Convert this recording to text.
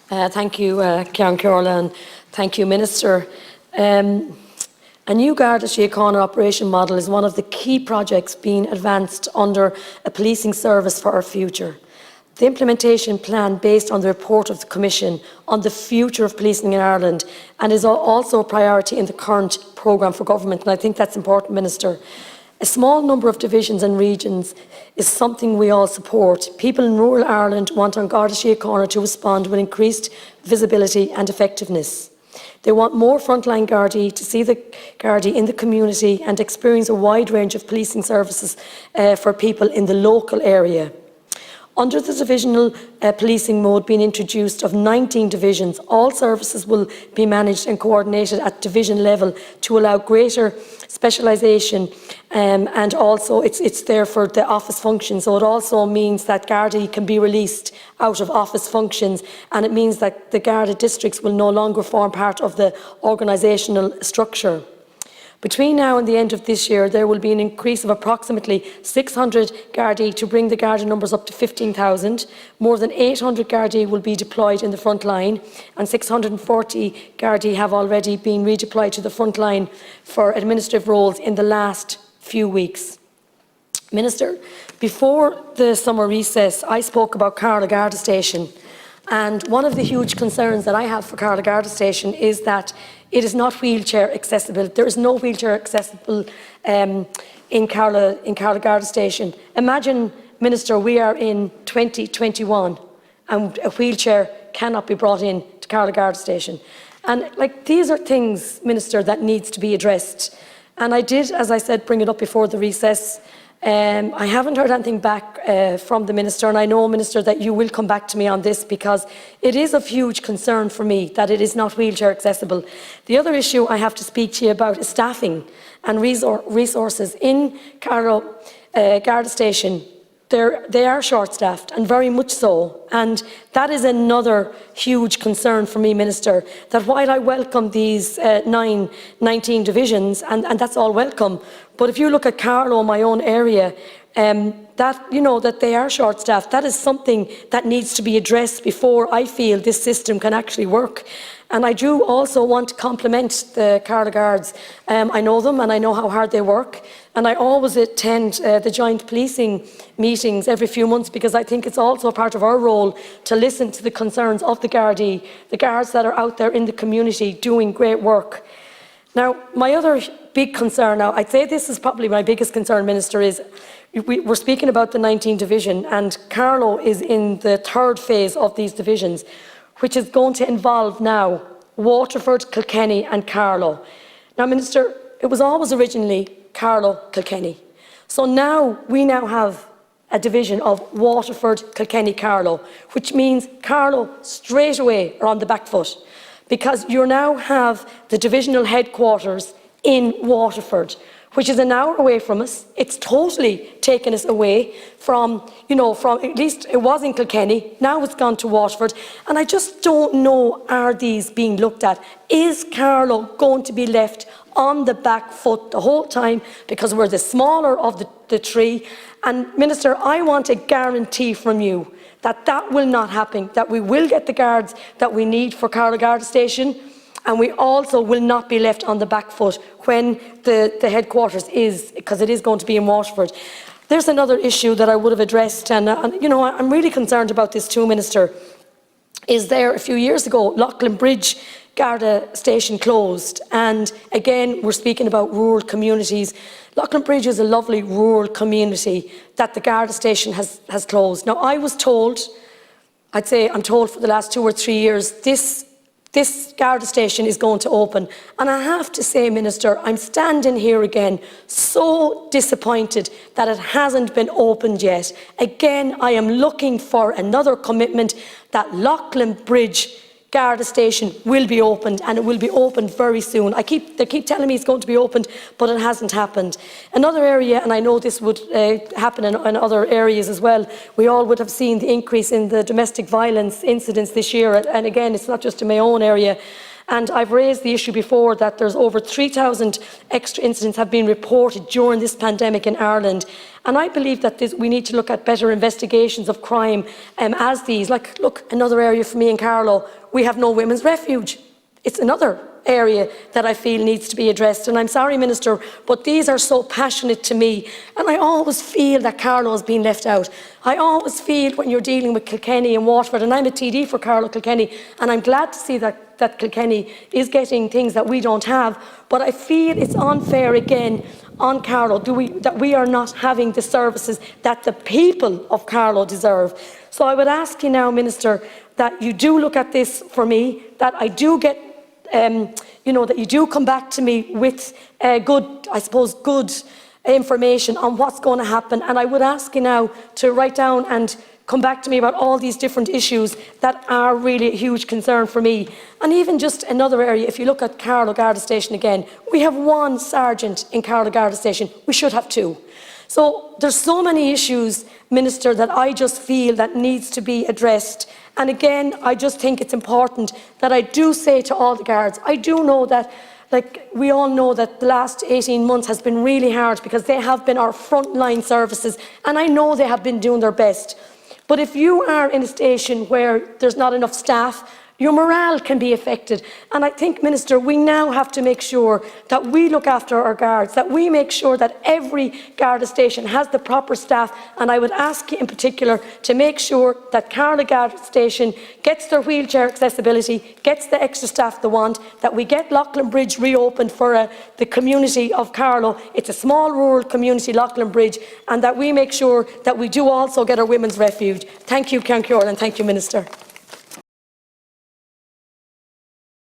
Thank you, Ceann Comhairle, and thank you, Minister. A new Garda Síochána operation model is one of the key projects being advanced under a policing service for our future. The implementation plan based on the report of the Commission on the future of policing in Ireland and is also a priority in the current programme for government, and I think that's important, Minister. A small number of divisions and regions is something we all support. People in rural Ireland want our Garda Síochána to respond with increased visibility and effectiveness. They want more frontline Gardaí to see the Gardaí in the community and experience a wide range of policing services for people in the local area. Under the divisional policing mode being introduced of 19 divisions, all services will be managed and coordinated at division level to allow greater specialisation, and also it's there for the office function. So it also means that Gardaí can be released out of office functions, and it means that the Garda districts will no longer form part of the organisational structure. Between now and the end of this year, there will be an increase of approximately 600 Gardaí to bring the Garda numbers up to 15,000. More than 800 Gardaí will be deployed in the front line, and 640 Gardaí have already been redeployed to the front line for administrative roles in the last few weeks. Minister, before the summer recess, I spoke about Carlow Garda Station, and one of the huge concerns that I have for Carlow Garda Station is that it is not wheelchair accessible. There is no wheelchair accessible in Carlow Garda Station. Imagine, Minister, we are in 2021 and a wheelchair cannot be brought in to Carlow Garda Station. And these are things, Minister, that needs to be addressed. And I did, as I said, bring it up before the recess. I haven't heard anything back from the Minister, and I know, Minister, that you will come back to me on this because it is of huge concern for me that it is not wheelchair accessible. The other issue I have to speak to you about is staffing and resources. In Carlow Garda Station, they are short-staffed, and very much so, and that is another huge concern for me, Minister, that while I welcome these 19 divisions, and that's all welcome, but if you look at Carlow, my own area, that they are short-staffed, that is something that needs to be addressed before I feel this system can actually work. And I do also want to compliment the Carlow Guards. I know them and I know how hard they work, and I always attend the joint policing meetings every few months because I think it's also a part of our role to listen to the concerns of the Gardaí, the guards that are out there in the community doing great work. Now, my other big concern, now I'd say this is probably my biggest concern, Minister, is we're speaking about the 19th division, and Carlow is in the third phase of these divisions, which is going to involve now Waterford, Kilkenny and Carlow. Now, Minister, it was always originally Carlow, Kilkenny. So now we have a division of Waterford, Kilkenny, Carlow, which means Carlow straight away are on the back foot, because you now have the divisional headquarters in Waterford, which is an hour away from us. It's totally taken us away from at least it was in Kilkenny, now it's gone to Waterford, and I just don't know, are these being looked at? Is Carlow going to be left on the back foot the whole time because we're the smaller of the three? And Minister, I want a guarantee from you that that will not happen, that we will get the guards that we need for Carlow Garda Station, and we also will not be left on the back foot when the headquarters is, because it is going to be in Waterford. There's another issue that I would have addressed, and I'm really concerned about this too, Minister. Is there a few years ago, Loughlin Bridge Garda Station closed, and again we're speaking about rural communities. Loughlin Bridge is a lovely rural community that the Garda Station has closed. Now, I was told, I'm told for the last 2 or 3 years, this Garda Station is going to open. And I have to say, Minister, I'm standing here again so disappointed that it hasn't been opened yet. Again, I am looking for another commitment that Loughlin Bridge Garda Station will be opened, and it will be opened very soon. They keep telling me it's going to be opened, but it hasn't happened. Another area, and I know this would happen in other areas as well, we all would have seen the increase in the domestic violence incidents this year, and again, it's not just in my own area. And I've raised the issue before that there's over 3,000 extra incidents have been reported during this pandemic in Ireland. And I believe that we need to look at better investigations of crime as these. Like, look, another area for me in Carlow, we have no women's refuge. It's another area that I feel needs to be addressed. And I'm sorry, Minister, but these are so passionate to me. And I always feel that Carlow has been left out. I always feel when you're dealing with Kilkenny and Waterford, and I'm a TD for Carlow Kilkenny, and I'm glad to see that Kilkenny is getting things that we don't have. But I feel it's unfair again on Carlow that we are not having the services that the people of Carlow deserve. So I would ask you now, Minister, that you do look at this for me, that I do get that you do come back to me with good information on what's going to happen. And I would ask you now to write down and come back to me about all these different issues that are really a huge concern for me. And even just another area, if you look at Carlow Garda Station again, we have one sergeant in Carlow Garda Station. We should have two. So there's so many issues, Minister, that I just feel that needs to be addressed. And again, I just think it's important that I do say to all the guards, I do know that, like we all know, that the last 18 months has been really hard because they have been our frontline services, and I know they have been doing their best. But if you are in a station where there's not enough staff, your morale can be affected. And I think, Minister, we now have to make sure that we look after our guards, that we make sure that every Garda station has the proper staff. And I would ask you in particular to make sure that Carlow Garda Station gets their wheelchair accessibility, gets the extra staff they want, that we get Loughlin Bridge reopened for the community of Carlow. It's a small rural community, Loughlin Bridge, and that we make sure that we do also get our women's refuge. Thank you, Count Keoral, and thank you, Minister.